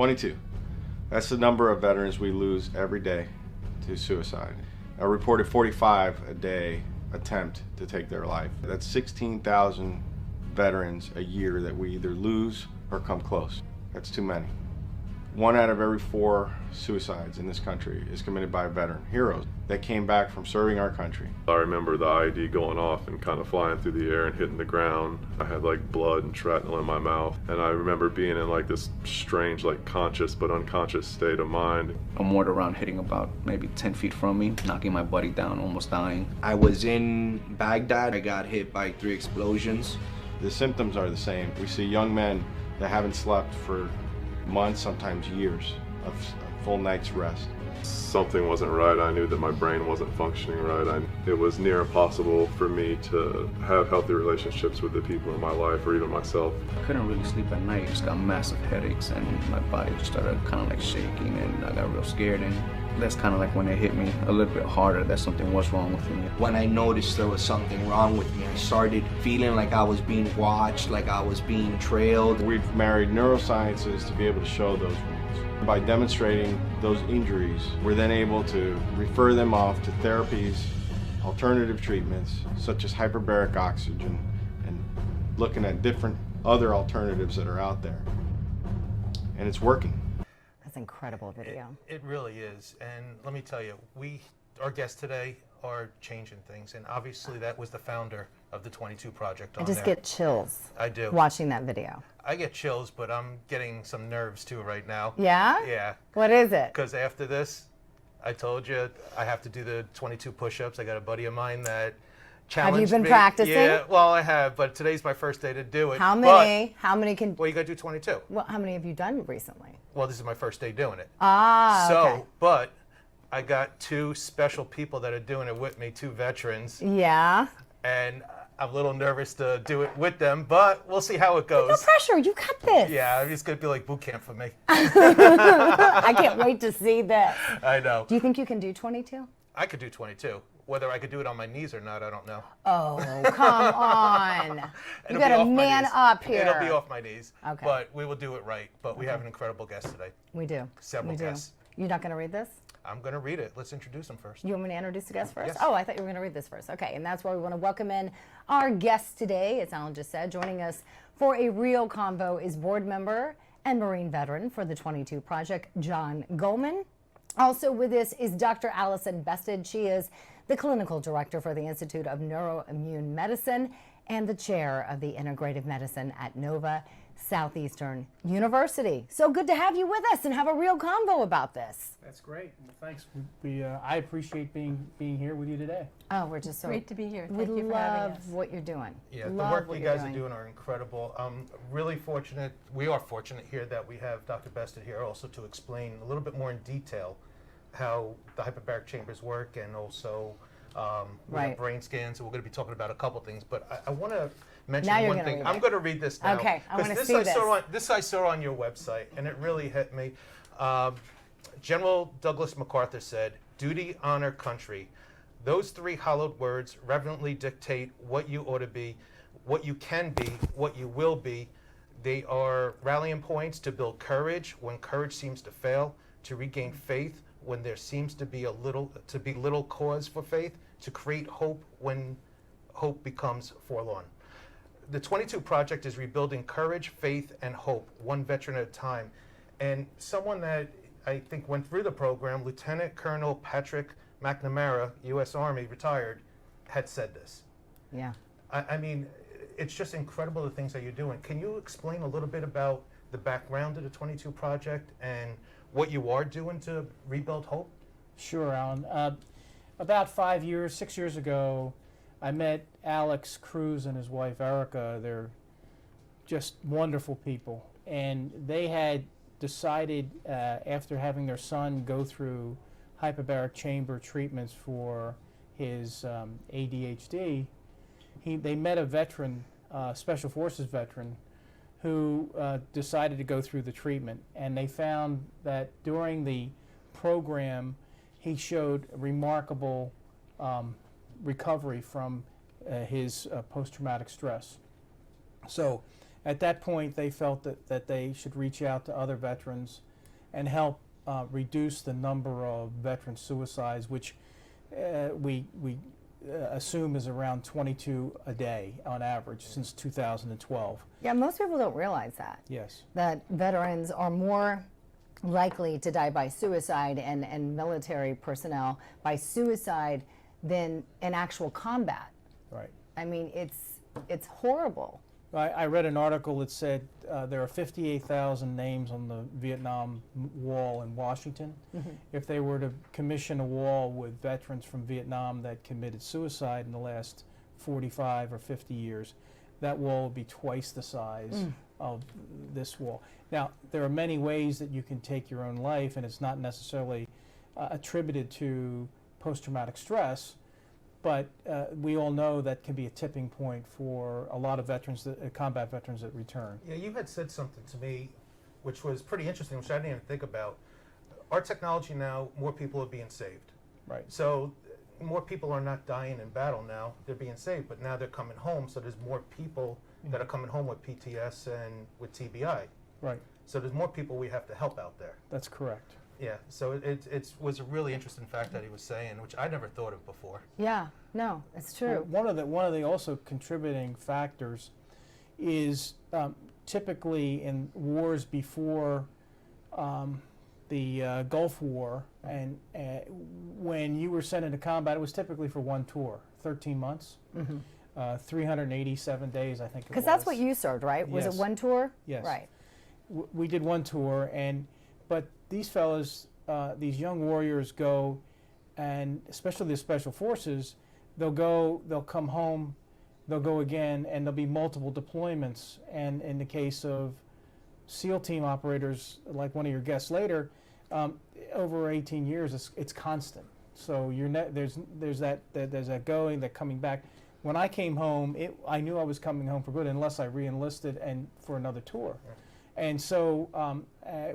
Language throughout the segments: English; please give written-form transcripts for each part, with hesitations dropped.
22. That's the number of veterans we lose every day to suicide. A reported 45 a day attempt to take their life. That's 16,000 veterans a year that we either lose or come close. That's too many. 1 out of every 4 suicides in this country is committed by a veteran, heroes that came back from serving our country. I remember the IED going off and kind of flying through the air and hitting the ground. I had like blood and shrapnel in my mouth, and I remember being in like this strange, like conscious but unconscious state of mind. A mortar round hitting about maybe 10 feet from me, knocking my buddy down, almost dying. I was in Baghdad. I got hit by 3 explosions. The symptoms are the same. We see young men that haven't slept for months, sometimes years of full night's rest. Something wasn't right. I knew that my brain wasn't functioning right. It was near impossible for me to have healthy relationships with the people in my life or even myself. I couldn't really sleep at night. I just got massive headaches and my body just started kind of like shaking, and I got real scared, and that's kind of like when it hit me a little bit harder that something was wrong with me. When I noticed there was something wrong with me, I started feeling like I was being watched, like I was being trailed. We've married neurosciences to be able to show those wounds. By demonstrating those injuries, we're then able to refer them off to therapies, alternative treatments, such as hyperbaric oxygen, and looking at different other alternatives that are out there. And it's working. That's an incredible video. It really is. And let me tell you, our guests today are changing things. And obviously that was the founder of the 22 Project on I just there. get chills. I do. Watching that video. I get chills, but I'm getting some nerves too right now. Yeah? Yeah. What is it? Because after this, I told you I have to do the 22 push-ups. I got a buddy of mine that challenged me. Have you been practicing? Yeah, well, I have, but today's my first day to do it. How many? How many can? Well, you got to do 22. Well, how many have you done recently? Well, this is my first day doing it. Ah, okay. But I got 2 special people that are doing it with me, 2 veterans. Yeah. And I'm a little nervous to do it with them, but we'll see how it goes. No pressure. You got this. Yeah, it's going to be like boot camp for me. I can't wait to see this. I know. Do you think you can do 22? I could do 22. Whether I could do it on my knees or not, I don't know. Oh, come on. You got to man up here. It'll be off my knees. Okay. But we will do it right. But we have an incredible guest today. We do. Several guests. You're not going to read this? I'm going to read it. Let's introduce them first. You want me to introduce the guest first? Yes. Oh, I thought you were going to read this first. Okay, and that's why we want to welcome in our guest today, as Alan just said. Joining us for a RealConvo is board member and Marine veteran for the 22 Project, John Goldman. Also with us is Dr. Allison Bested. She is the clinical director for the Institute of Neuroimmune Medicine and the chair of the Integrative Medicine at Nova Southeastern University. So good to have you with us and have a real convo about this. That's great. Well, thanks. I appreciate being here with you today. Oh, we're just so great to be here. We Thank you for having love us. what you're doing. Yeah, the love work what you you're guys are doing are incredible. I'm really fortunate. We are fortunate here that we have Dr. Bested here also to explain a little bit more in detail how the hyperbaric chambers work, and also we have brain scans. So we're going to be talking about a couple things, but I want to mention one thing. I'm going to read this now. Okay, I want to see this I saw on your website, and it really hit me. General Douglas MacArthur said, "Duty, honor, country. Those 3 hallowed words reverently dictate what you ought to be, what you can be, what you will be. They are rallying points to build courage when courage seems to fail, to regain faith when there seems to be little cause for faith, to create hope when hope becomes forlorn." The 22 Project is rebuilding courage, faith, and hope, one veteran at a time. And someone that I think went through the program, Lieutenant Colonel Patrick McNamara, U.S. Army, retired, had said this. Yeah. I mean, it's just incredible the things that you're doing. Can you explain a little bit about the background of the 22 Project and what you are doing to rebuild hope? Sure, Alan. About 6 years ago, I met Alex Cruz and his wife Erica. They're just wonderful people. And they had decided, after having their son go through hyperbaric chamber treatments for his ADHD, they met a veteran, Special Forces veteran, who decided to go through the treatment. And they found that during the program, he showed remarkable recovery from his post-traumatic stress. So at that point, they felt that they should reach out to other veterans and help reduce the number of veteran suicides, which we assume is around 22 a day on average since 2012. Yeah, most people don't realize that. Yes. That veterans are more likely to die by suicide and military personnel by suicide than in actual combat. Right. I mean, it's horrible. I read an article that said there are 58,000 names on the Vietnam Wall in Washington. Mm-hmm. If they were to commission a wall with veterans from Vietnam that committed suicide in the last 45 or 50 years, that wall would be twice the size of this wall. Now, there are many ways that you can take your own life, and it's not necessarily attributed to post-traumatic stress. But we all know that can be a tipping point for a lot of veterans, combat veterans that return. Yeah, you had said something to me which was pretty interesting, which I didn't even think about. Our technology now, more people are being saved. Right. So more people are not dying in battle now, they're being saved, but now they're coming home, so there's more people that are coming home with PTS and with TBI. Right. So there's more people we have to help out there. That's correct. Yeah, so it was a really interesting fact that he was saying, which I never thought of before. Yeah, no, it's true. One of the also contributing factors is typically in wars before the Gulf War, and when you were sent into combat, it was typically for one tour, 13 months, 387 days, I think it was. Because that's what you served, right? Was Yes. it one tour? Yes. Right. We did one tour, but these fellas, these young warriors go, and especially the special forces, they'll come home, they'll go again, and there'll be multiple deployments. And in the case of SEAL team operators, like one of your guests later, over 18 years, it's constant. So there's that going, that coming back. When I came home, I knew I was coming home for good, unless I re-enlisted and for another tour. Yeah. And so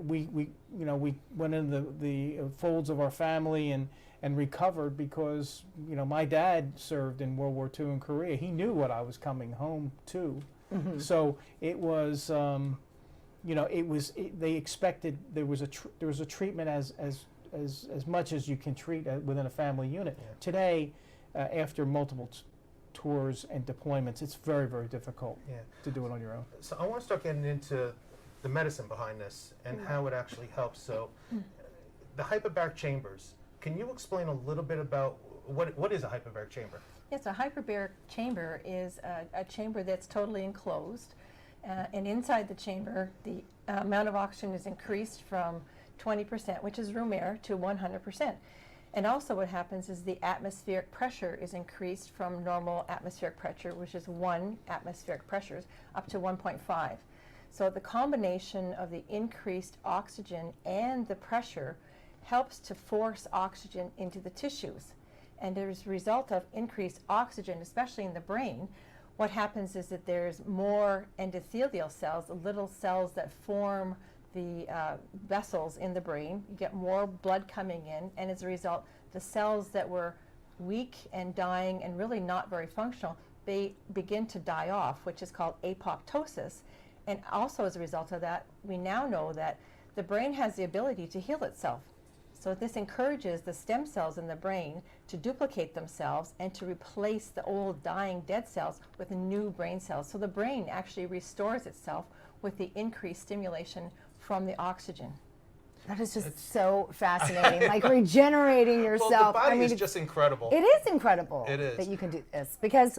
we went into the folds of our family and recovered, because my dad served in World War II in Korea. He knew what I was coming home to. Mm-hmm. So it was they expected there was a treatment as much as you can treat within a family unit. Yeah. Today, after multiple tours and deployments, it's very, very difficult to do it on your own. So I want to start getting into the medicine behind this and how it actually helps. So the hyperbaric chambers, can you explain a little bit about what is a hyperbaric chamber? Yes, a hyperbaric chamber is a chamber that's totally enclosed, and inside the chamber the amount of oxygen is increased from 20%, which is room air, to 100%. And also what happens is the atmospheric pressure is increased from normal atmospheric pressure, which is 1 atmospheric pressures, up to 1.5. So the combination of the increased oxygen and the pressure helps to force oxygen into the tissues. And as a result of increased oxygen, especially in the brain, what happens is that there's more endothelial cells, little cells that form the vessels in the brain. You get more blood coming in, and as a result, the cells that were weak and dying and really not very functional, they begin to die off, which is called apoptosis. And also as a result of that, we now know that the brain has the ability to heal itself. So this encourages the stem cells in the brain to duplicate themselves and to replace the old dying dead cells with new brain cells. So the brain actually restores itself with the increased stimulation from the oxygen. That is just so fascinating, like regenerating yourself. Well, the body is just incredible. It is incredible that you can do this, because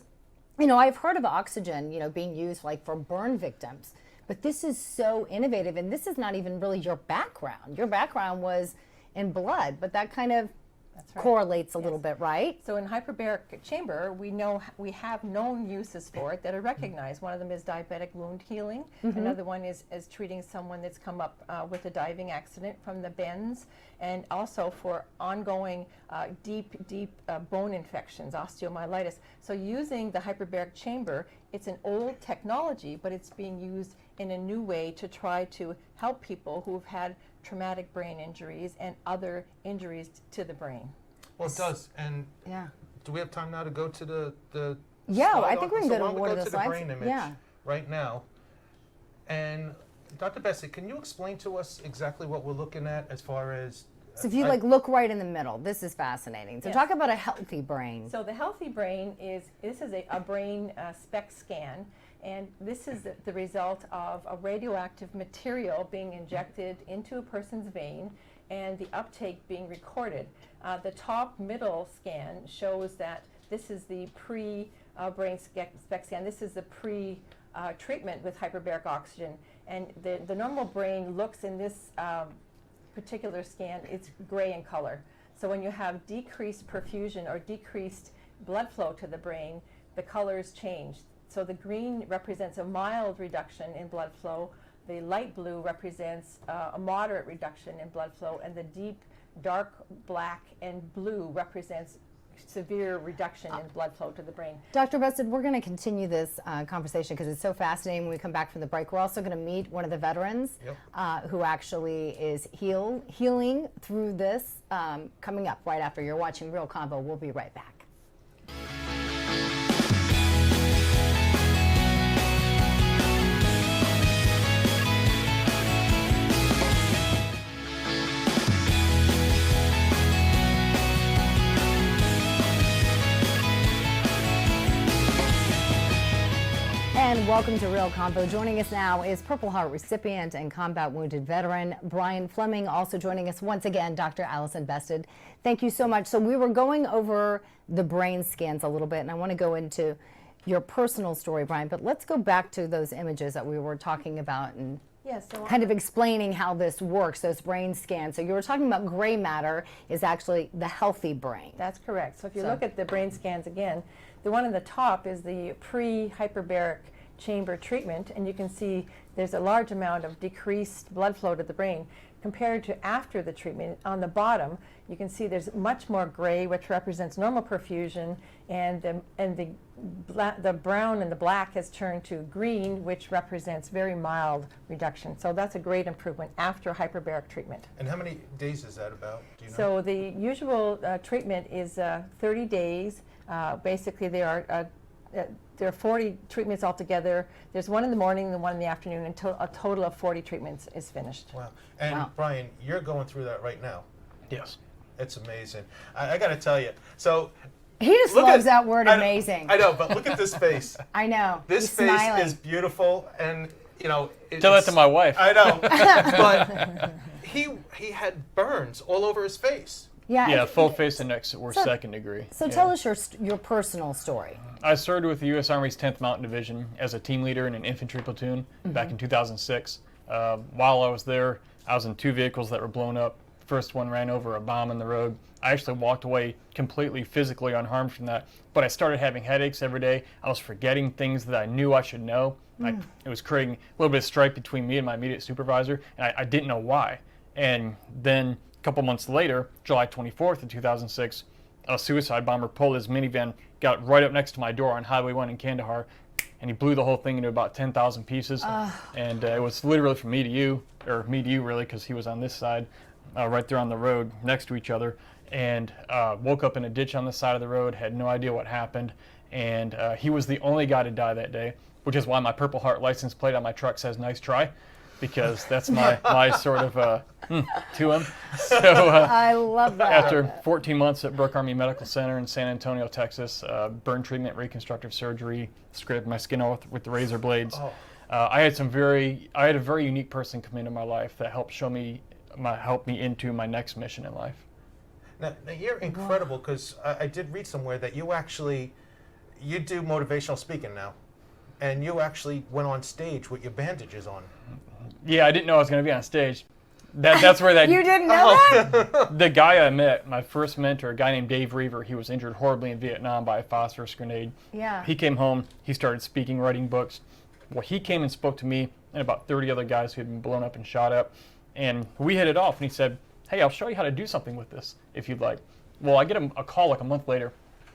I've heard of oxygen, being used like for burn victims, but this is so innovative, and this is not even really your background. Your background was in blood, but that kind of correlates a little bit, right? So in hyperbaric chamber, we have known uses for it that are recognized. One of them is diabetic wound healing. Mm-hmm. Another one is treating someone that's come up with a diving accident from the bends, and also for ongoing deep bone infections, osteomyelitis. So using the hyperbaric chamber, it's an old technology, but it's being used in a new way to try to help people who've had traumatic brain injuries and other injuries to the brain. Well, it does. And do we have time now to go to the yeah, slide I think we can go to one of the the slides. brain image right now. And Dr. Bessie, can you explain to us exactly what we're looking at as far as... So if you look right in the middle, this is fascinating. So Yes. talk about a healthy brain. So the healthy brain is a brain SPECT scan, and this is the result of a radioactive material being injected into a person's vein and the uptake being recorded. The top middle scan shows that this is the pre-brain SPECT scan. This is the pre-treatment with hyperbaric oxygen, and the normal brain looks in this particular scan, it's gray in color. So when you have decreased perfusion or decreased blood flow to the brain, the colors change. So the green represents a mild reduction in blood flow, the light blue represents a moderate reduction in blood flow, and the deep dark black and blue represents severe reduction in blood flow to the brain. Dr. Bested, we're going to continue this conversation because it's so fascinating. When we come back from the break, we're also going to meet one of the veterans who actually is healing through this coming up right after. You're watching Real Convo. We'll be right back. And welcome to Real Convo. Joining us now is Purple Heart recipient and combat wounded veteran Brian Fleming. Also joining us once again, Dr. Allison Bested. Thank you so much. So we were going over the brain scans a little bit, and I want to go into your personal story, Brian, but let's go back to those images that we were talking about and kind of explaining how this works, those brain scans. So you were talking about gray matter is actually the healthy brain. That's correct. So if you look at the brain scans again, the one on the top is the pre-hyperbaric chamber treatment, and you can see there's a large amount of decreased blood flow to the brain compared to after the treatment. On the bottom, you can see there's much more gray, which represents normal perfusion, and the brown and the black has turned to green, which represents very mild reduction. So that's a great improvement after hyperbaric treatment. And how many days is that about? Do you know? So the usual treatment is 30 days. Basically, there are 40 treatments altogether. There's one in the morning and one in the afternoon until a total of 40 treatments is finished. Wow. And Brian, you're going through that right now. Yes. It's amazing. I got to tell you. So he just loves that word amazing. I know, but look at this face. I know. This face smiling. is beautiful, and you know. Tell that to my wife. I know. But he had burns all over his face. Yeah, full face and neck were second degree. So tell us your personal story. I started with the U.S. Army's 10th Mountain Division as a team leader in an infantry platoon back in 2006. While I was there, I was in 2 vehicles that were blown up. First one ran over a bomb in the road. I actually walked away completely physically unharmed from that, but I started having headaches every day. I was forgetting things that I knew I should know. It was creating a little bit of strife between me and my immediate supervisor, and I didn't know why. And then a couple months later, July 24th of 2006, a suicide bomber pulled his minivan, got right up next to my door on Highway 1 in Kandahar, and he blew the whole thing into about 10,000 pieces. And it was literally from me to you really, because he was on this side, right there on the road next to each other, and woke up in a ditch on the side of the road, had no idea what happened, and he was the only guy to die that day, which is why my Purple Heart license plate on my truck says "Nice try," because that's my sort of to him. So I love that. After 14 months at Brooke Army Medical Center in San Antonio, Texas, burn treatment, reconstructive surgery, scraped my skin off with the razor blades. I had a very unique person come into my life that helped help me into my next mission in life. Now you're incredible, because I did read somewhere that you do motivational speaking now, and you actually went on stage with your bandages on. Yeah, I didn't know I was going to be on stage. That's where that... You didn't know that? The guy I met, my first mentor, a guy named Dave Reaver, he was injured horribly in Vietnam by a phosphorus grenade. Yeah. He came home, he started speaking, writing books. Well, he came and spoke to me and about 30 other guys who had been blown up and shot up. And we hit it off, and he said, "Hey, I'll show you how to do something with this, if you'd like." Well, I get a call like a month later,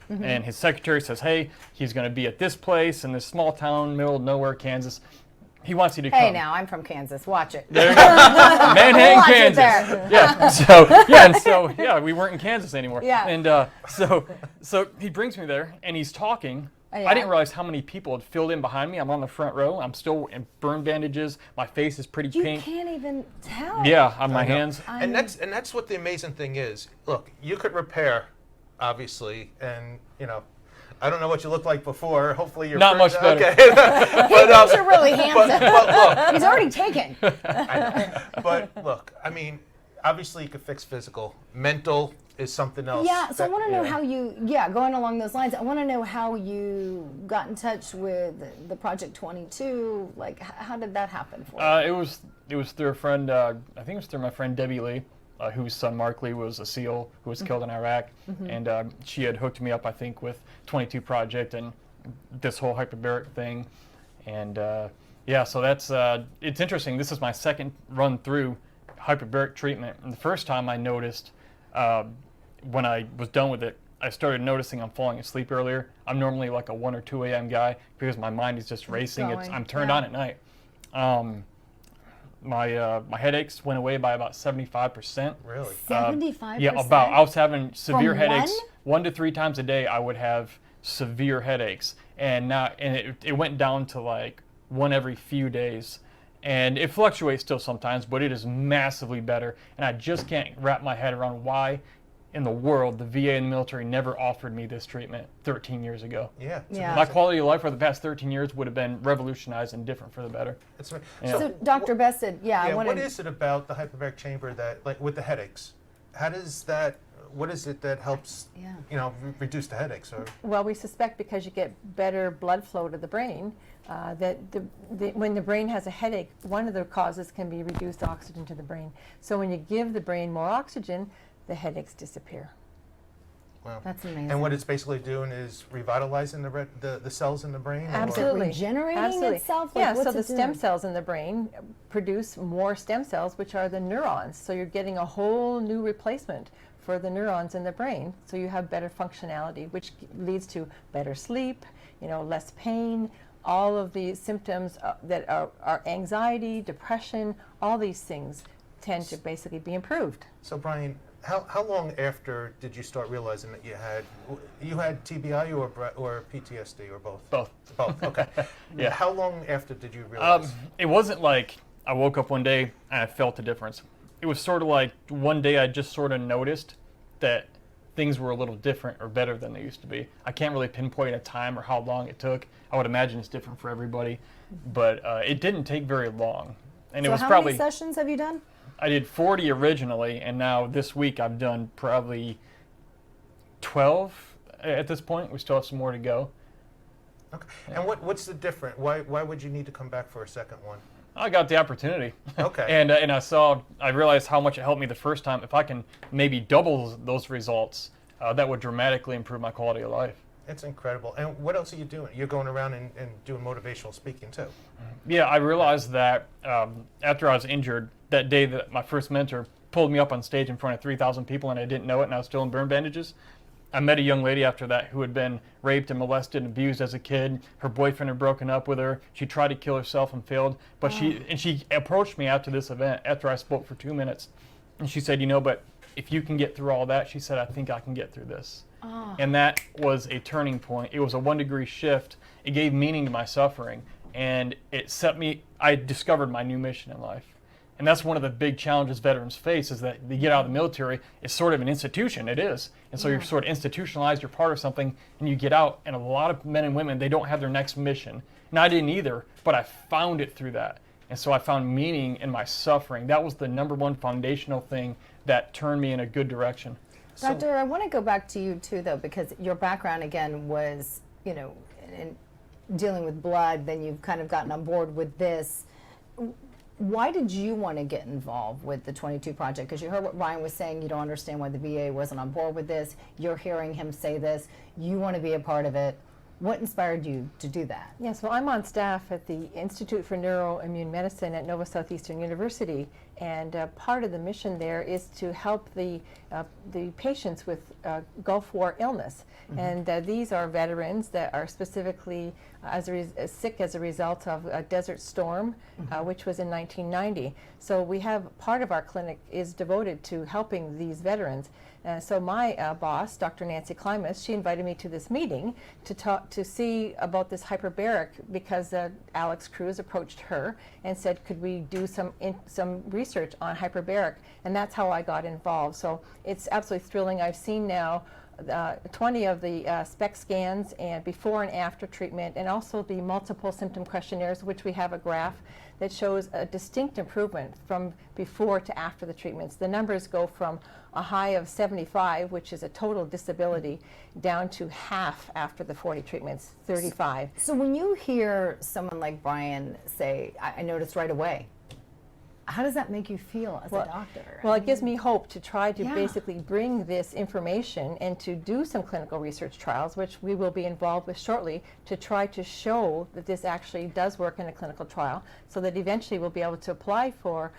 and his secretary says, "Hey, he's going to be at this place in this small town, middle of nowhere, Kansas. He wants you to come." Hey, now, I'm from Kansas. Watch it. There you go. Manhattan, Watch it Kansas. there. Yeah, we weren't in Kansas anymore. Yeah. And so he brings me there, and he's talking yeah? I didn't realize how many people had filled in behind me. I'm on the front row. I'm still in burn bandages. My face is pretty You pink. can't even tell. Yeah, on my hands. And that's what the amazing thing is. Look, you could repair, obviously, and you know, I don't know what you looked like before. Hopefully you're Not much better. Okay. But, You're really handsome. but look, He's already taken. I know. But look, I mean, obviously you could fix physical. Mental is something else. Yeah, so I want to know yeah. how you, going along those lines, I want to know how you got in touch with the Project 22. Like, how did that happen for you? It was through a friend. I think it was through my friend Debbie Lee, whose son Mark Lee was a SEAL who was killed in Iraq, and she had hooked me up, I think, with 22 Project and this whole hyperbaric thing, and yeah, so that's it's interesting. This is my second run through hyperbaric treatment, and the first time I noticed. When I was done with it, I started noticing I'm falling asleep earlier. I'm normally like a 1 or 2 a.m. guy because my mind is just racing. I'm turned on at night. My headaches went away by about 75%. Really? 75%? Yeah, about. I was having severe From headaches. 1 to 3 times a day I would have severe headaches. And it went down to like 1 every few days. And it fluctuates still sometimes, but it is massively better. And I just can't wrap my head around why in the world the VA and the military never offered me this treatment 13 years ago. Yeah. Yeah. My quality of life for the past 13 years would have been revolutionized and different for the better. It's, Yeah. So, Dr. Bested, I what wanted... is it about the hyperbaric chamber that, like with the headaches, what is it that helps, you know, reduce the headaches? Or Well, we suspect because you get better blood flow to the brain, that when the brain has a headache, one of the causes can be reduced oxygen to the brain. So when you give the brain more oxygen, the headaches disappear. wow. That's amazing. And what it's basically doing is revitalizing the cells in the brain? or- Absolutely. regenerating Absolutely. itself? Like, Yeah, what's so it the stem doing? cells in the brain produce more stem cells, which are the neurons. So you're getting a whole new replacement for the neurons in the brain. So you have better functionality, which leads to better sleep, you know, less pain. All of the symptoms that are anxiety, depression, all these things tend to basically be improved. So Brian, how long after did you start realizing that you had TBI or PTSD or both? Both. Both. Okay. Yeah. How long after did you realize? It wasn't like I woke up one day and I felt a difference. It was sort of like one day I just sort of noticed that things were a little different or better than they used to be. I can't really pinpoint a time or how long it took. I would imagine it's different for everybody, but it didn't take very long. And So it was how probably, many sessions have you done? I did 40 originally, and now this week I've done probably 12 at this point. We still have some more to go. Okay. And what's the difference? Why would you need to come back for a second one? I got the opportunity. Okay. and I realized how much it helped me the first time. If I can maybe double those results, that would dramatically improve my quality of life. It's incredible. And what else are you doing? You're going around and doing motivational speaking too. Yeah, I realized that after I was injured, that day that my first mentor pulled me up on stage in front of 3,000 people and I didn't know it and I was still in burn bandages, I met a young lady after that who had been raped and molested and abused as a kid. Her boyfriend had broken up with her. She tried to kill herself and failed. But she approached me after this event, after I spoke for 2 minutes. And she said, you know, but if you can get through all that, she said, I think I can get through this. And that was a turning point. It was a 1-degree shift. It gave meaning to my suffering. And it set me, I discovered my new mission in life. And that's one of the big challenges veterans face, is that they get out of the military, it's sort of an institution, it is. And so you're sort of institutionalized, you're part of something, and you get out, and a lot of men and women, they don't have their next mission. And I didn't either, but I found it through that. And so I found meaning in my suffering. That was the #1 foundational thing that turned me in a good direction. Doctor, I want to go back to you too, though, because your background, again, was, you know, in dealing with blood, then you've kind of gotten on board with this. Why did you want to get involved with the 22 Project? Because you heard what Ryan was saying, you don't understand why the VA wasn't on board with this. You're hearing him say this. You want to be a part of it. What inspired you to do that? Yes, well, I'm on staff at the Institute for Neuroimmune Medicine at Nova Southeastern University, And part of the mission there is to help the patients with Gulf War illness. And these are veterans that are specifically sick as a result of a Desert Storm, which was in 1990. So we have part of our clinic is devoted to helping these veterans. So my boss, Dr. Nancy Klimas, she invited me to this meeting to see about this hyperbaric, because Alex Cruz approached her and said, could we do some research on hyperbaric? And that's how I got involved. So it's absolutely thrilling. I've seen now 20 of the SPECT scans and before and after treatment, and also the multiple symptom questionnaires, which we have a graph that shows a distinct improvement from before to after the treatments. The numbers go from a high of 75, which is a total disability, down to half after the 40 treatments, 35. So when you hear someone like Brian say, I noticed right away, how does that make you feel as a doctor? Well, it gives me hope to try to basically bring this information and to do some clinical research trials, which we will be involved with shortly, to try to show that this actually does work in a clinical trial, so that eventually we'll be able to apply for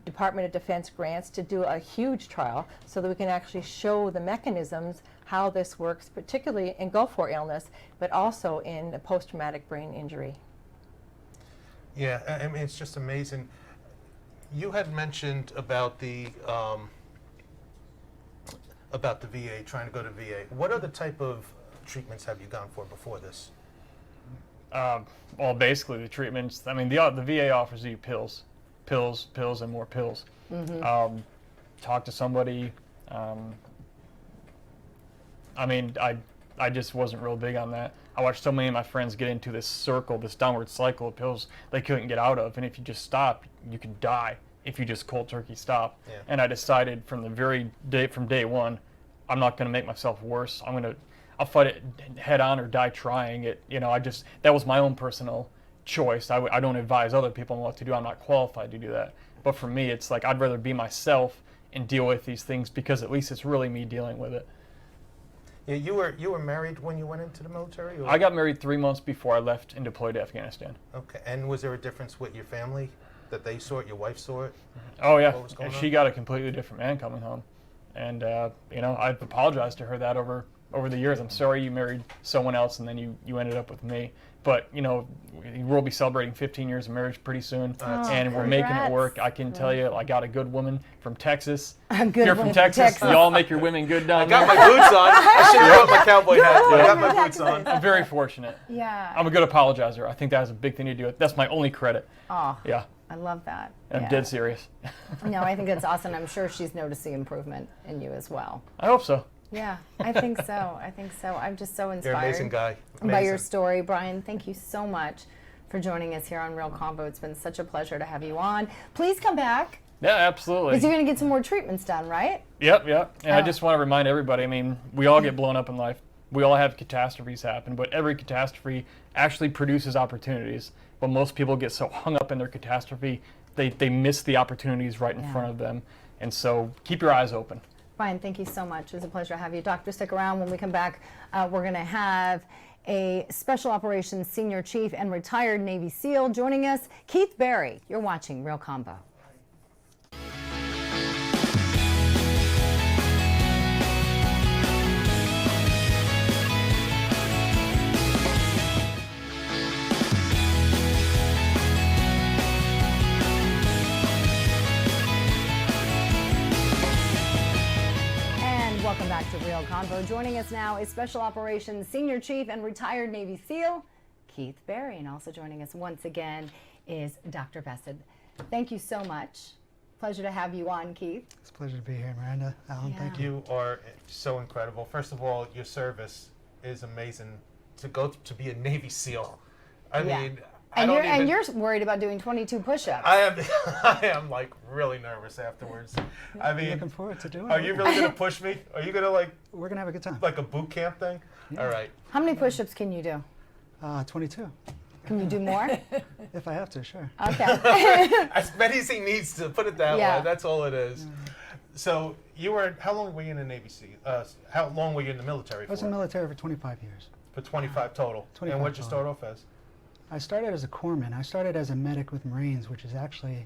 Department of Defense grants to do a huge trial, so that we can actually show the mechanisms, how this works, particularly in Gulf War illness, but also in post-traumatic brain injury. Yeah, I mean, it's just amazing. You had mentioned about the VA, trying to go to VA. What other type of treatments have you gone for before this? Well, basically the treatments. I mean, the VA offers you pills, and more pills. Talk to somebody. I mean, I just wasn't real big on that. I watched so many of my friends get into this circle, this downward cycle of pills they couldn't get out of, and if you just stop, you could die if you just cold turkey stop. Yeah. And I decided from day one, I'm not going to make myself worse. I'll fight it head on or die trying it. You know, that was my own personal choice. I don't advise other people on what to do. I'm not qualified to do that. But for me, it's like I'd rather be myself and deal with these things, because at least it's really me dealing with it. Yeah, you were married when you went into the military? Or? I got married 3 months before I left and deployed to Afghanistan. Okay, and was there a difference with your family, that they saw it, your wife saw it? Oh yeah, What was going she got a completely different man coming home, and you know, I've apologized to her that over the years. I'm sorry you married someone else and then you ended up with me. But you know, we'll be celebrating 15 years of marriage pretty soon, and we're making it work. I can tell you, I got a good woman from Texas. You're from Texas. Y'all make your women good down there. I got my boots on. I should have put my cowboy hat. I got my boots on. I'm very fortunate. Yeah. I'm a good apologizer. I think that has a big thing to do with it. That's my only credit. Oh. Yeah. I love that. I'm dead serious. No, I think it's awesome. I'm sure she's noticing improvement in you as well. I hope so. Yeah, I think so. I'm just so inspired. You're an amazing guy. By your story, Brian. Thank you so much for joining us here on RealConvo. It's been such a pleasure to have you on. Please come back. Yeah, absolutely. Because you're going to get some more treatments done, right? Yep. And I just want to remind everybody, I mean, we all get blown up in life. We all have catastrophes happen, but every catastrophe actually produces opportunities. But most people get so hung up in their catastrophe, they miss the opportunities right in front of them. And so keep your eyes open. Brian, thank you so much. It was a pleasure to have you. Doctor, stick around. When we come back, we're going to have a Special Operations Senior Chief and retired Navy SEAL joining us, Keith Barry. You're watching RealConvo. Welcome back to RealConvo. Joining us now is Special Operations Senior Chief and retired Navy SEAL, Keith Barry. And also joining us once again is Dr. Bessed. Thank you so much. Pleasure to have you on, Keith. It's a pleasure to be here, Miranda. Alan, thank you. You are so incredible. First of all, your service is amazing. To be a Navy SEAL. I mean, and you're worried about doing 22 push-ups. I am like really nervous afterwards. I mean, looking forward to doing it. Are you really gonna push me? Are you gonna We're gonna have a good time. like a boot camp thing? Yeah. All right. How many push-ups can you do? 22. Can you do more? If I have to, sure. Okay. As many as he needs to put it that way. That's all it is. So how long were you in the Navy SEAL? How long were you in the military for? I was in the military for 25 years. For 25 total. 25 and what'd you total. start off as? I started as a corpsman. I started as a medic with Marines, which is actually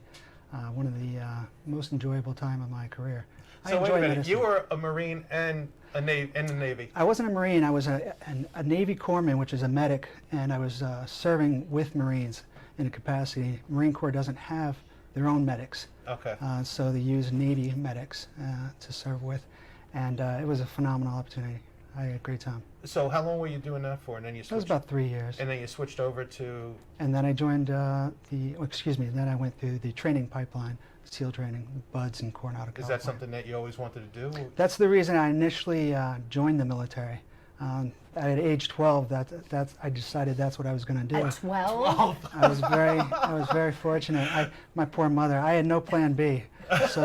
one of the most enjoyable time of my career. So wait a enjoy minute, medicine. you were a Marine and in the Navy. I wasn't a Marine. I was a Navy corpsman, which is a medic, and I was serving with Marines in a capacity. Marine Corps doesn't have their own medics, Okay. so they use Navy medics to serve with, and it was a phenomenal opportunity. I had a great time. So how long were you doing that for? And then you It was switched. about 3 years. And then you switched over to. And then I joined then I went through the training pipeline, SEAL training, BUDS in Coronado, Is that something that you always wanted to do? That's the reason I initially joined the military. At age 12, I decided that's what I was going to do. At 12? I was very fortunate. My poor mother, I had no plan B. So,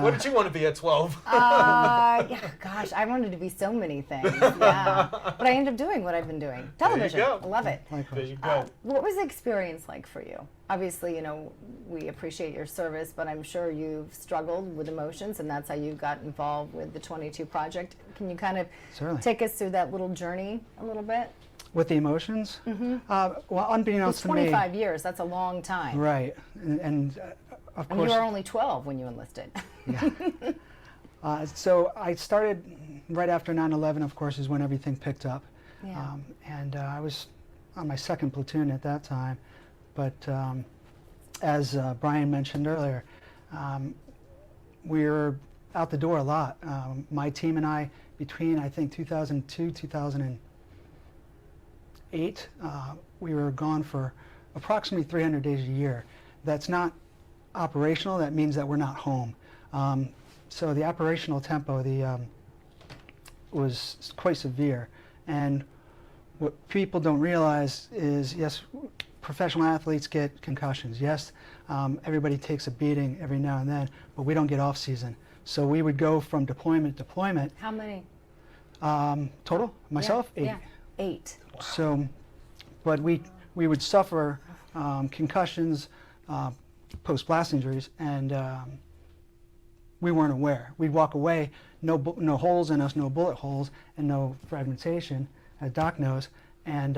What did you want to be at 12? Yeah, gosh, I wanted to be so many things. Yeah. But I ended up doing what I've been doing. Television. go. I love it. There you go. What was the experience like for you? Obviously, you know, we appreciate your service, but I'm sure you've struggled with emotions, and that's how you got involved with the 22 Project. Can you kind of Certainly. take us through that little journey a little bit? with the emotions, well, unbeknownst It's to me, 25 years, that's a long time. right, and of And course, you were only 12 when you enlisted. so I started right after 9/11. Of course, is when everything picked up, Yeah. and I was on my second platoon at that time. But as Brian mentioned earlier, we were out the door a lot. My team and I, between I think 2002, 2008, we were gone for approximately 300 days a year. That's not operational. That means that we're not home. So the operational tempo was quite severe. And what people don't realize is, yes, professional athletes get concussions. Yes, everybody takes a beating every now and then, but we don't get off season. So we would go from deployment to deployment. How many? Total? Myself? Yeah, 8. 8. So, but we would suffer concussions, post-blast injuries, and we weren't aware. We'd walk away, no holes in us, no bullet holes, and no fragmentation, as Doc knows, and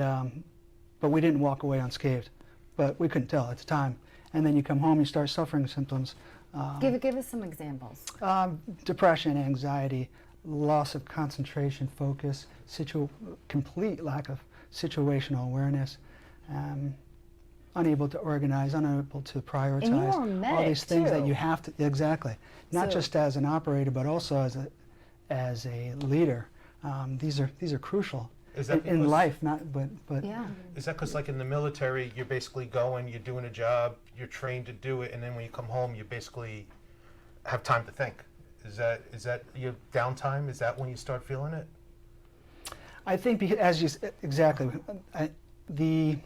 but we didn't walk away unscathed. But we couldn't tell at the time. And then you come home, you start suffering symptoms. Give us some examples. Depression, anxiety, loss of concentration, focus, complete lack of situational awareness, unable to organize, unable to prioritize. And you were a medic, all these things too. that you have to, exactly. Not So- just as an operator, but also as a leader. These are crucial Is that in because- life, but Yeah. Is that because, like in the military, you're basically going, you're doing a job, you're trained to do it, and then when you come home, you basically have time to think? Is that your downtime? Is that when you start feeling it? I think exactly, the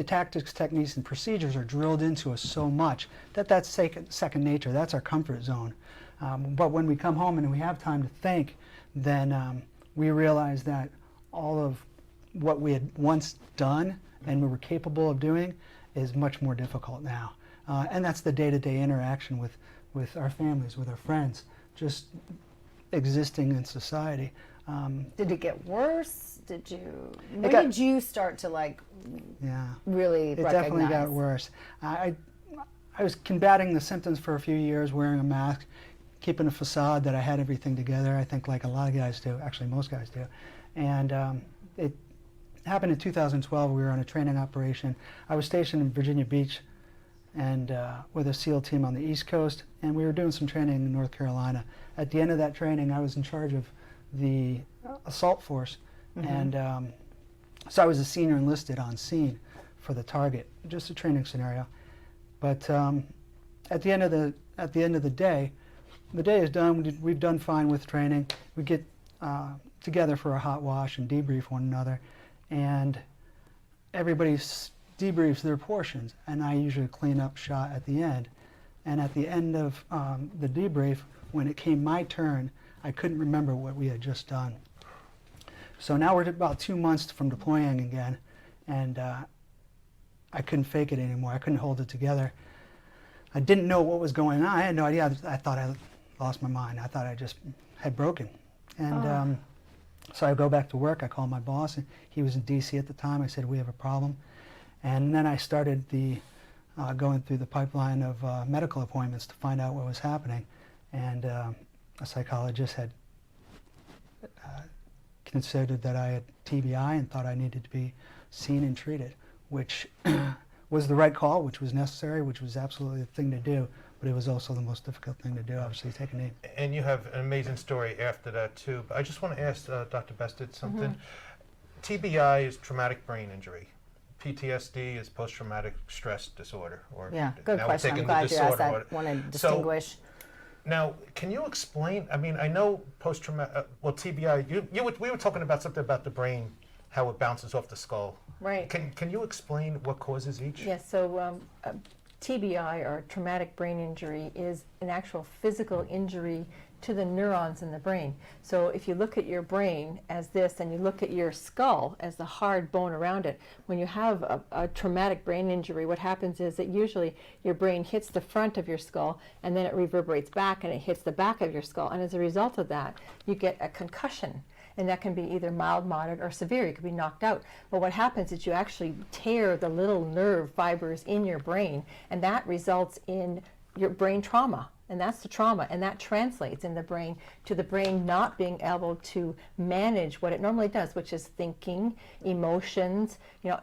tactics, techniques, and procedures are drilled into us so much that that's second nature. That's our comfort zone. But when we come home and we have time to think, then we realize that all of what we had once done and we were capable of doing is much more difficult now. And that's the day-to-day interaction with our families, with our friends, just existing in society. Did it get worse? When It got- did you start to really It recognize? definitely got worse. I was combating the symptoms for a few years, wearing a mask, keeping a facade that I had everything together, I think like a lot of guys do, actually most guys do. And it happened in 2012. We were on a training operation. I was stationed in Virginia Beach and with a SEAL team on the East Coast, and we were doing some training in North Carolina. At the end of that training, I was in charge of the assault force, and so I was a senior enlisted on scene for the target, just a training scenario. But at the end of the day is done. We've done fine with training. We get together for a hot wash and debrief one another, and everybody debriefs their portions, and I usually clean up shot at the end. And at the end of the debrief, when it came my turn, I couldn't remember what we had just done. So now we're about 2 months from deploying again, and I couldn't fake it anymore. I couldn't hold it together. I didn't know what was going on. I had no idea. I thought I lost my mind. I thought I just had broken. And so I go back to work. I call my boss, and he was in DC at the time. I said, we have a problem. And then I started the going through the pipeline of medical appointments to find out what was happening. And a psychologist had considered that I had TBI and thought I needed to be seen and treated, which was the right call, which was necessary, which was absolutely the thing to do, but it was also the most difficult thing to do, obviously, take a knee. And you have an amazing story after that, too. But I just want to ask Dr. Bested something. TBI is traumatic brain injury. PTSD is post-traumatic stress disorder. Or Yeah, good now question. we're I'm taking glad the you asked disorder that. order. Want to distinguish? Now, can you explain, I mean, I know post-traumatic, well, TBI, we were talking about something about the brain, how it bounces off the skull. Right. Can you explain what causes each? Yes, so TBI, or traumatic brain injury, is an actual physical injury to the neurons in the brain. So if you look at your brain as this, and you look at your skull as the hard bone around it, when you have a traumatic brain injury, what happens is that usually your brain hits the front of your skull, and then it reverberates back, and it hits the back of your skull. And as a result of that, you get a concussion. And that can be either mild, moderate, or severe. You could be knocked out. But what happens is you actually tear the little nerve fibers in your brain, and that results in your brain trauma. And that's the trauma, and that translates in the brain to the brain not being able to manage what it normally does, which is thinking, emotions, you know,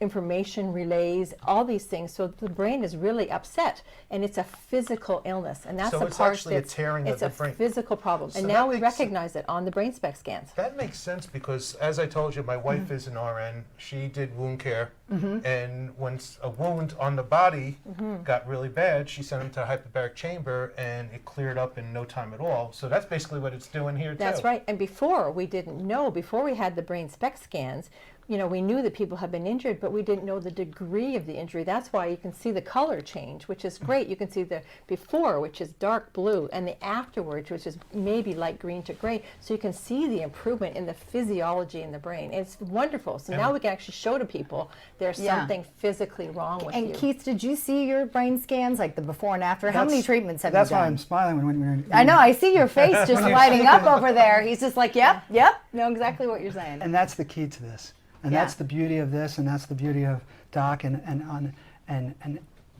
information relays, all these things. So the brain is really upset, and it's a physical illness, and that's So the it's part actually a tearing of the brain. It's a physical problem, So and that now we makes recognize it on the brain spec scans. That makes sense because, as I told you, my wife is an RN. She did wound care, and when a wound on the body got really bad, she sent him to a hyperbaric chamber, and it cleared up in no time at all. So that's basically what it's doing here, too. That's right. And before, we didn't know. Before we had the brain spec scans, you know, we knew that people had been injured, but we didn't know the degree of the injury. That's why you can see the color change, which is great. You can see the before, which is dark blue, and the afterwards, which is maybe light green to gray. So you can see the improvement in the physiology in the brain. It's wonderful. So now we can actually show to people there's something physically wrong with you. And Keith, did you see your brain scans, like the before and after? How many treatments have you done? That's why I'm smiling when you're. I know, I see your face just lighting up over there. He's just like, yep, know exactly what you're saying. And that's the key to this. And that's the beauty of this, and that's the beauty of Doc and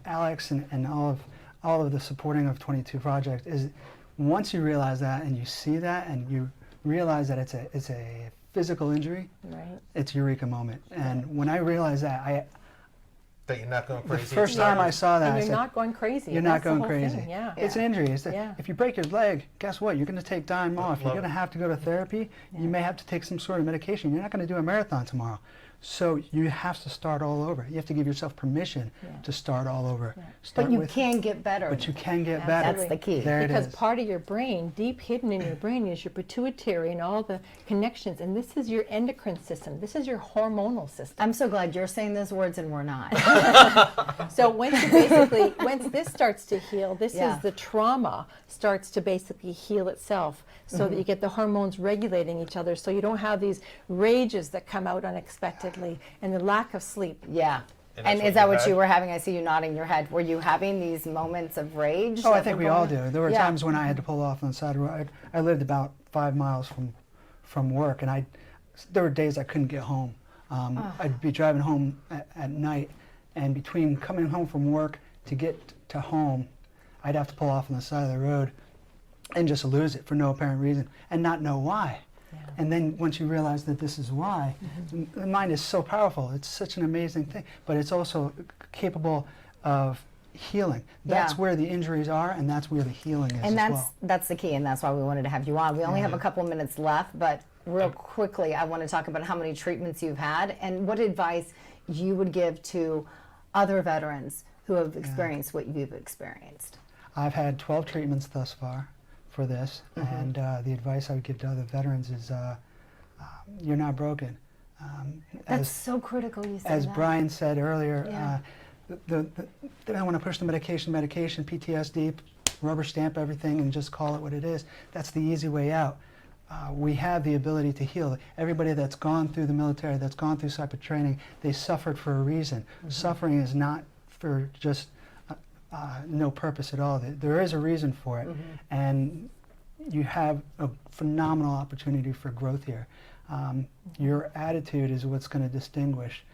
Alex and all of the supporting of 22 Project is once you realize that and you see that and you realize that it's a physical injury, it's a eureka moment. And when I realized that, that you're not going crazy. The first time I saw that, and I you're said, not going crazy. You're not going crazy. Yeah. It's an injury. If you break your leg, guess what? You're going to take time off. You're going to have to go to therapy. You may have to take some sort of medication. You're not going to do a marathon tomorrow. So you have to start all over. You have to give yourself permission to start all over. But you can get better. But you can get better. That's the key. There because it is. part of your brain, deep hidden in your brain, is your pituitary and all the connections. And this is your endocrine system. This is your hormonal system. I'm so glad you're saying those words and we're not. So once this starts to heal, this is the trauma starts to basically heal itself, so that you get the hormones regulating each other, so you don't have these rages that come out unexpectedly and the lack of sleep. Yeah. And is that what you were having? I see you nodding your head. Were you having these moments of rage? Oh, I think we all do. There were times when I had to pull off on the side of the road. I lived about 5 miles from work, and there were days I couldn't get home. I'd be driving home at night, and between coming home from work to get to home, I'd have to pull off on the side of the road and just lose it for no apparent reason and not know why. And then once you realize that this is why, the mind is so powerful. It's such an amazing thing, but it's also capable of healing. That's where the injuries are, and that's where the healing is. And that's the key, and that's why we wanted to have you on. We only have a couple minutes left, but real quickly, I want to talk about how many treatments you've had and what advice you would give to other veterans who have experienced what you've experienced. I've had 12 treatments thus far for this, and the advice I would give to other veterans is you're not broken. That's so critical, you said as that. Brian said earlier, they don't want to push the medication, PTSD, rubber stamp everything and just call it what it is. That's the easy way out. We have the ability to heal. Everybody that's gone through the military, that's gone through cyber training, they suffered for a reason. Suffering is not for just no purpose at all. There is a reason for it, and you have a phenomenal opportunity for growth here. Your attitude is what's going to distinguish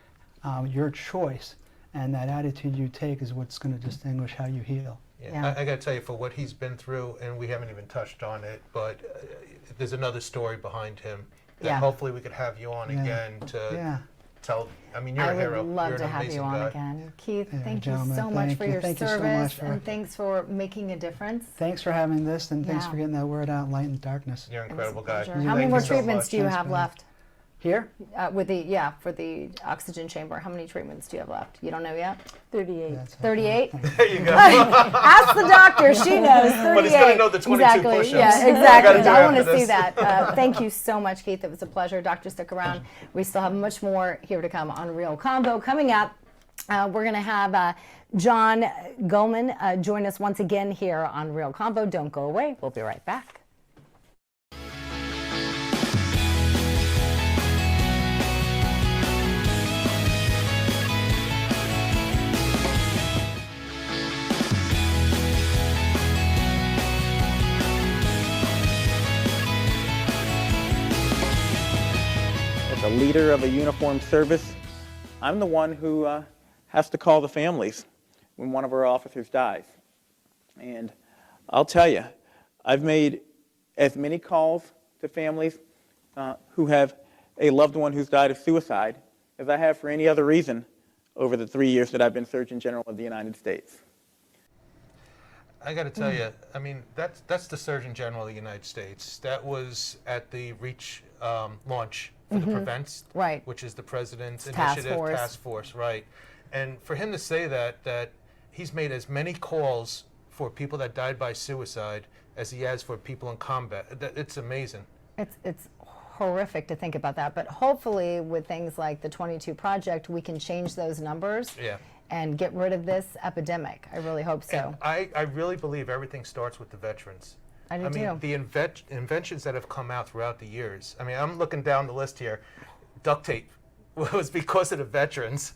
your choice And that attitude you take is what's going to distinguish how you heal. Yeah. I got to tell you, for what he's been through, and we haven't even touched on it, but there's another story behind him that hopefully we could have you on again to tell. I mean, you're a hero. I would love you're to have you on guy. again. Keith, Yeah, thank gentlemen, you so much thank for you. your Thank you so service, much for- and thanks for making a difference. Thanks for having this, and thanks Yeah. for getting that word out in light and darkness. You're an It was a incredible guy. pleasure. How many Thank more you so treatments much. do you Thanks, have man. left? Here? For the oxygen chamber, how many treatments do you have left? You don't know yet? 38. That's 38? There you go. Ask the doctor, she knows. 38. But he's gonna know the 22 exactly. push-ups. Yeah, I exactly. gotta do I want to after see this. that. Thank you so much, Keith. It was a pleasure. Doctor, stick around. We still have much more here to come on Real Convo. Coming up, we're going to have John Goldman join us once again here on Real Convo. Don't go away. We'll be right back. As a leader of a uniformed service, I'm the one who has to call the families when one of our officers dies. And I'll tell you, I've made as many calls to families who have a loved one who's died of suicide as I have for any other reason over the 3 years that I've been Surgeon General of the United States. I got to tell you, I mean, that's the Surgeon General of the United States. That was at the REACH launch for the Prevents, Right. which is the President's Task initiative, force. task force, right? And for him to say that he's made as many calls for people that died by suicide as he has for people in combat, it's amazing. It's horrific to think about that, but hopefully with things like the 22 Project, we can change those numbers Yeah. and get rid of this epidemic. I really hope so. And I really believe everything starts with the veterans. I do mean, too. the inventions that have come out throughout the years. I mean, I'm looking down the list here. Duct tape was because of the veterans.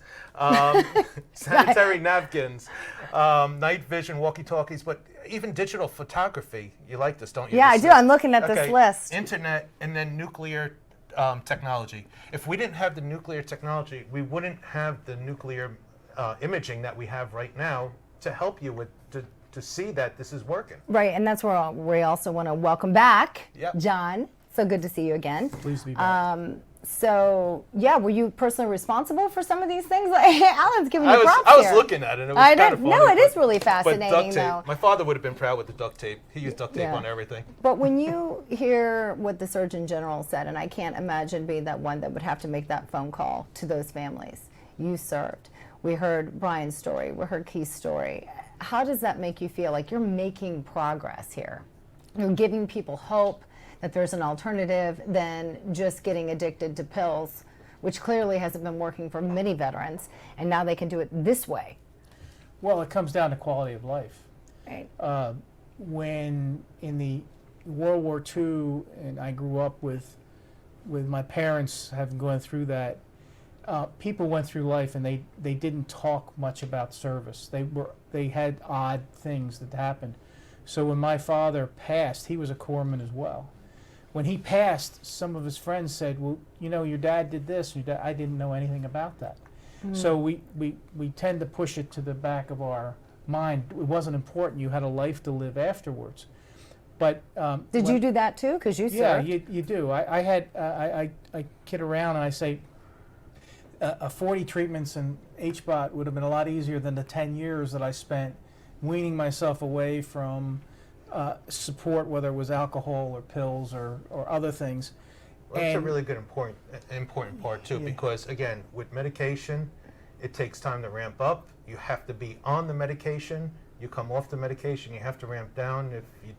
Sanitary napkins, night vision, walkie-talkies, but even digital photography. You like this, don't you? Yeah, I This do. is- I'm looking at this list. Internet and then nuclear technology. If we didn't have the nuclear technology, we wouldn't have the nuclear imaging that we have right now to help you with to see that this is working. Right, and that's where we also want to welcome back Yep. John. So good to see you again. Pleased to be back. So, yeah, were you personally responsible for some of these things? Alan's giving you I props was here. looking at it. And it was I kind did. of funny. No, it is but- really But fascinating, duct tape. though. My father would have been proud with the duct tape. He used duct tape Yeah. on everything. But when you hear what the Surgeon General said, and I can't imagine being that one that would have to make that phone call to those families. You served. We heard Brian's story. We heard Keith's story. How does that make you feel? Like you're making progress here. You're giving people hope that there's an alternative than just getting addicted to pills, which clearly hasn't been working for many veterans, and now they can do it this way. Well, it comes down to quality of life. Right. When in the World War II, and I grew up with my parents having gone through that, people went through life and they didn't talk much about service. They had odd things that happened. So when my father passed, he was a corpsman as well. When he passed, some of his friends said, "Well, you know, your dad did this." I didn't know anything about that. So we tend to push it to the back of our mind. It wasn't important. You had a life to live afterwards. But Did when- you do that too? Because you yeah, served. you do. I kid around and I say 40 treatments in HBOT would have been a lot easier than the 10 years that I spent weaning myself away from support, whether it was alcohol or pills or other things. Well, that's a And- really good important part too, because again, with medication, it takes time to ramp up. You have to be on the medication. You come off the medication, you have to ramp down. If you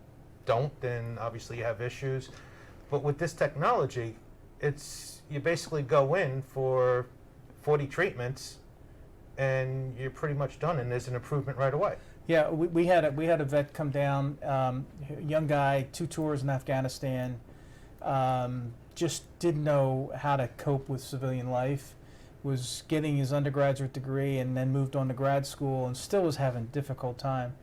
don't, then obviously you have issues. But with this technology, you basically go in for 40 treatments, and you're pretty much done, and there's an improvement right away. Yeah, we had a vet come down, young guy, 2 tours in Afghanistan, just didn't know how to cope with civilian life, was getting his undergraduate degree and then moved on to grad school and still was having a difficult time.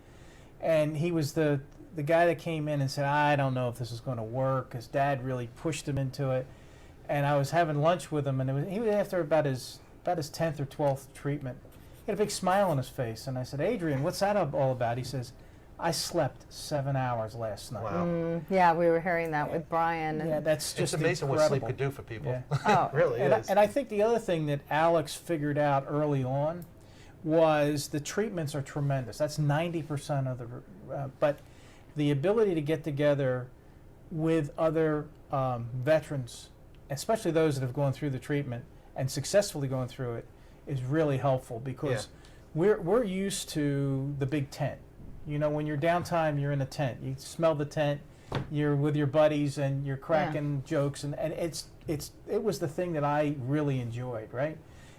And he was the guy that came in and said, "I don't know if this is going to work." His dad really pushed him into it. And I was having lunch with him, and he was after about his 10th or 12th treatment. had a big smile on his face. And I said, Adrian, what's that all about? He says, I slept 7 hours last night. Wow. Yeah, we were hearing that with Brian. Yeah, that's just It's amazing incredible. what sleep could do for people. Yeah. Oh. It really is. And I think the other thing that Alex figured out early on was the treatments are tremendous. That's 90% of the, but the ability to get together with other veterans, especially those that have gone through the treatment and successfully gone through it, is really helpful because we're used to the big tent. You know, when you're downtime, you're in a tent. You smell the tent. You're with your buddies and you're cracking jokes, and it was the thing that I really enjoyed. Right?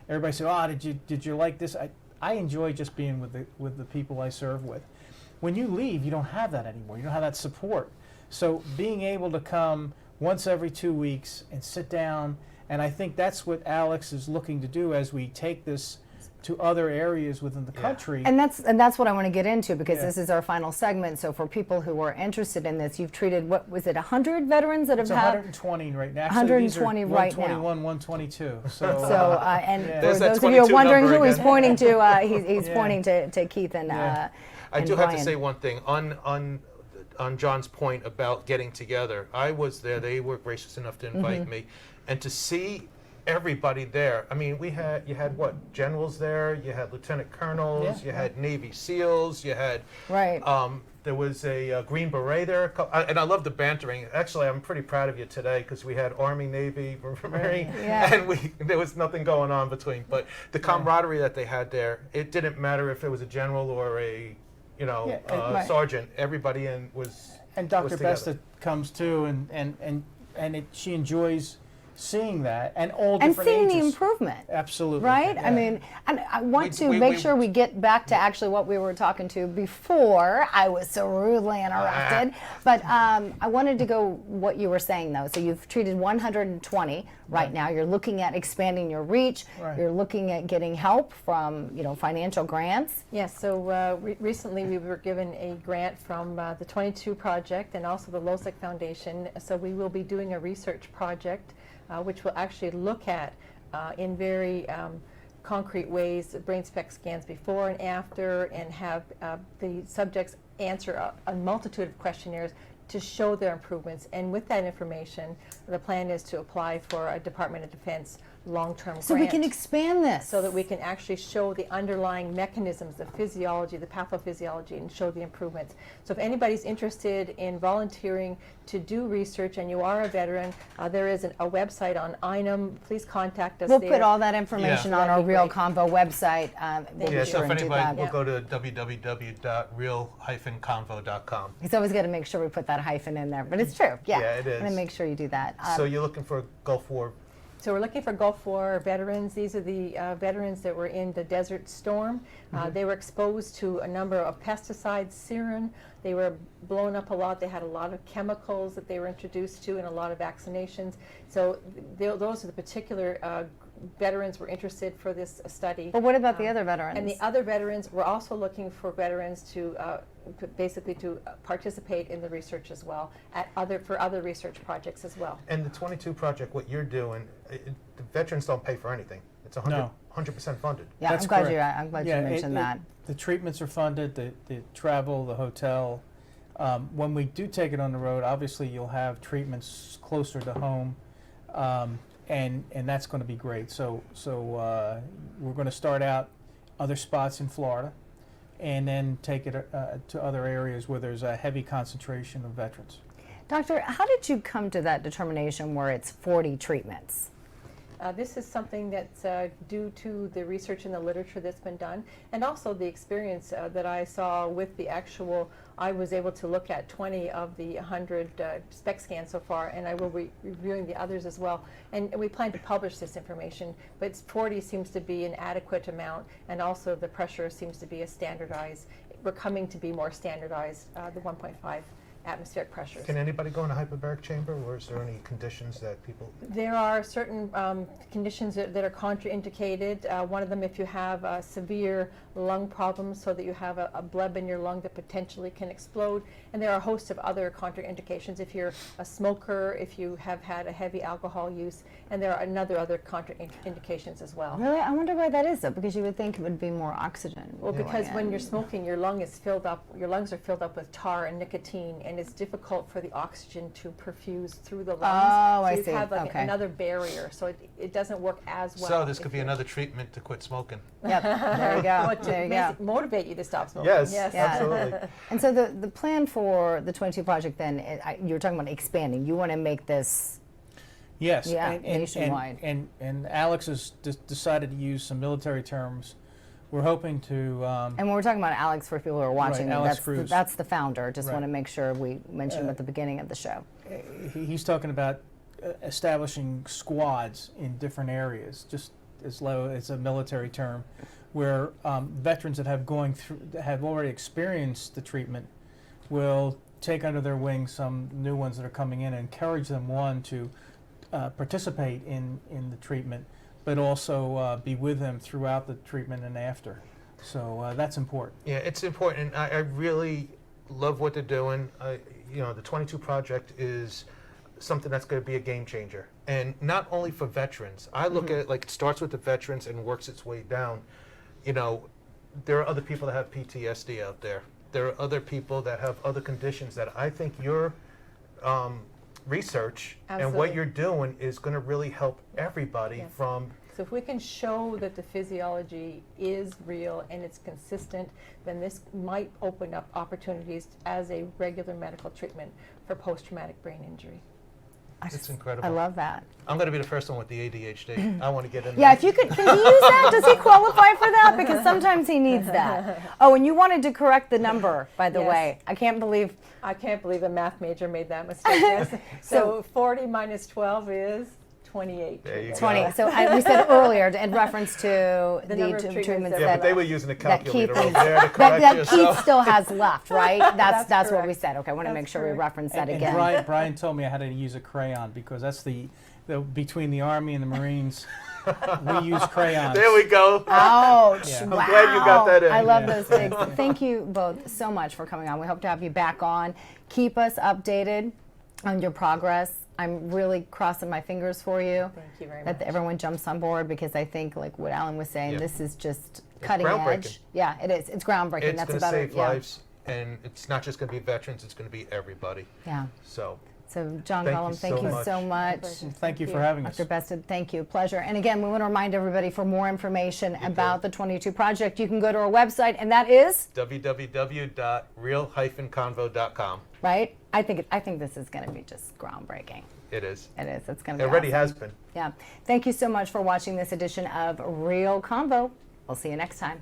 Everybody said, "Oh, did you like this?" I enjoy just being with the people I serve with. When you leave, you don't have that anymore. You don't have that support. So being able to come once every 2 weeks and sit down, and I think that's what Alex is looking to do as we take this to other areas within the country. And that's what I want to get into, because this is our final segment. So for people who are interested in this, you've treated, what was it, 100 veterans that have had? 120 right now. Actually, 120 right now. 121, 122. So, and There's for that those of you 22 wondering who number he's again. pointing to, he's pointing to Keith and I and do have to Brian. say one thing on John's point about getting together. I was there. They were gracious enough to invite me, and to see everybody there. I mean, you had what, generals there, you had lieutenant colonels, you had Navy SEALs, you had there was a Green Beret there, and I love the bantering. Actually, I'm pretty proud of you today because we had Army, Navy, Marine, and there was nothing going on between. But the camaraderie that they had there, it didn't matter if it was a general or a sergeant. Everybody was. And Dr. was Besta together. comes too, and she enjoys seeing that, and all different seeing ages. the improvement. Absolutely. Right? Yeah. I mean, and I want to make sure we get back to actually what we were talking to before I was so rudely interrupted. But I wanted to go what you were saying, though. So you've treated 120 right now. You're looking at expanding your reach. You're looking at getting help from, financial grants. Yes, so recently we were given a grant from the 22 Project and also the LOSEC Foundation. So we will be doing a research project which will actually look at in very concrete ways brain SPECT scans before and after, and have the subjects answer a multitude of questionnaires to show their improvements. And with that information, the plan is to apply for a Department of Defense long-term grant. So we can expand this. So that we can actually show the underlying mechanisms, the physiology, the pathophysiology, and show the improvements. So if anybody's interested in volunteering to do research and you are a veteran, there is a website on INUM. Please contact us. We'll there. put all that information on our RealConvo website. We'll be So sure if and do anybody, that. we'll go to www.real-convo.com. He's always got to make sure we put that hyphen in there, but it's true. Yeah, it is. I'm going to make sure you do that. So you're looking for Gulf War. So we're looking for Gulf War veterans. These are the veterans that were in the Desert Storm. They were exposed to a number of pesticides, sarin. They were blown up a lot. They had a lot of chemicals that they were introduced to and a lot of vaccinations. So those are the particular veterans were interested for this study. But what about the other veterans? And the other veterans, we're also looking for veterans to basically to participate in the research as well, for other research projects as well. And the 22 Project, what you're doing, the veterans don't pay for anything. It's 100% funded. Yeah, That's I'm glad correct. you mentioned that. The treatments are funded, the travel, the hotel. When we do take it on the road, obviously you'll have treatments closer to home, and that's going to be great. So we're going to start out other spots in Florida, and then take it to other areas where there's a heavy concentration of veterans. Doctor, how did you come to that determination where it's 40 treatments? This is something that's due to the research and the literature that's been done, and also the experience that I saw with the actual. I was able to look at 20 of the 100 SPECT scans so far, and I will be reviewing the others as well. And we plan to publish this information, but 40 seems to be an adequate amount, and also the pressure seems to be a standardized. We're coming to be more standardized, the 1.5 atmospheric pressures. Can anybody go in a hyperbaric chamber, or is there any conditions that people? There are certain conditions that are contraindicated. One of them, if you have severe lung problems, so that you have a bleb in your lung that potentially can explode. And there are a host of other contraindications if you're a smoker, if you have had a heavy alcohol use, and there are other contraindications as well. Really? I wonder why that is, though, because you would think it would be more oxygen. Well, because when you're smoking, your lungs are filled up with tar and nicotine, and it's difficult for the oxygen to perfuse through the lungs. Oh, so I you see. have like Okay. another barrier, so it doesn't work as well. So this could be another treatment to quit smoking. Yep, there you go. There you go. Motivate you to stop smoking. Yes, Yes. absolutely. And so the plan for the 22 project then, you were talking about expanding. You want to make this Yes, nationwide. And Alex has decided to use some military terms. We're hoping to. And when we're talking about Alex, for people who are watching, Alex Cruz. that's the founder. Just Right. want to make sure we mention him at the beginning of the show. He's talking about establishing squads in different areas, just as low as a military term, where veterans that have already experienced the treatment will take under their wing some new ones that are coming in and encourage them, one, to participate in the treatment, but also be with them throughout the treatment and after. So that's important. Yeah, it's important. I really love what they're doing. The 22 project is something that's going to be a game changer, and not only for veterans. I look at it like it starts with the veterans and works its way down. There are other people that have PTSD out there. There are other people that have other conditions that I think your research and what you're doing is going to really help everybody from. So if we can show that the physiology is real and it's consistent, then this might open up opportunities as a regular medical treatment for post-traumatic brain injury. It's incredible. I love that. I'm going to be the first one with the ADHD. I want to get in there. Yeah, if you could, can he use that? Does he qualify for that? Because sometimes he needs that. Oh, and you wanted to correct the number, by the way. I can't believe a math major made that mistake. Yes. So 40 minus 12 is 28. There you 20. go. So we said earlier, in reference to The number of treatments Yeah, but they were using a that calculator Keith over there to correct that you. Keith still has left, right? That's what we correct. said. Okay, I want to make sure we reference that And again. Brian told me I had to use a crayon because that's the between the Army and the Marines, we use crayons. There we go. Ouch. Yeah. I'm Wow. glad you got that in. I love those things. Thank you both so much for coming on. We hope to have you back on. Keep us updated on your progress. I'm really crossing my fingers for you. Thank you very much. That everyone jumps on board, because I think, like what Alan was saying, Yeah. this is just It's cutting groundbreaking. edge. Yeah, it is. It's groundbreaking. It's That's going to about save it. Yeah. lives, and it's not just going to be veterans, it's going to be everybody. Yeah. So John Thank Gollum, you thank so you much. so much. Thank you for having us. Dr. Bested, thank you. Pleasure. And again, we want to remind everybody, for more information about the 22 project, you can go to our website, and that is www.real-convo.com. right. I think this is going to be just groundbreaking. It is. It is. It's going to It be already awesome. has been. Yeah. Thank you so much for watching this edition of Real Convo. We'll see you next time.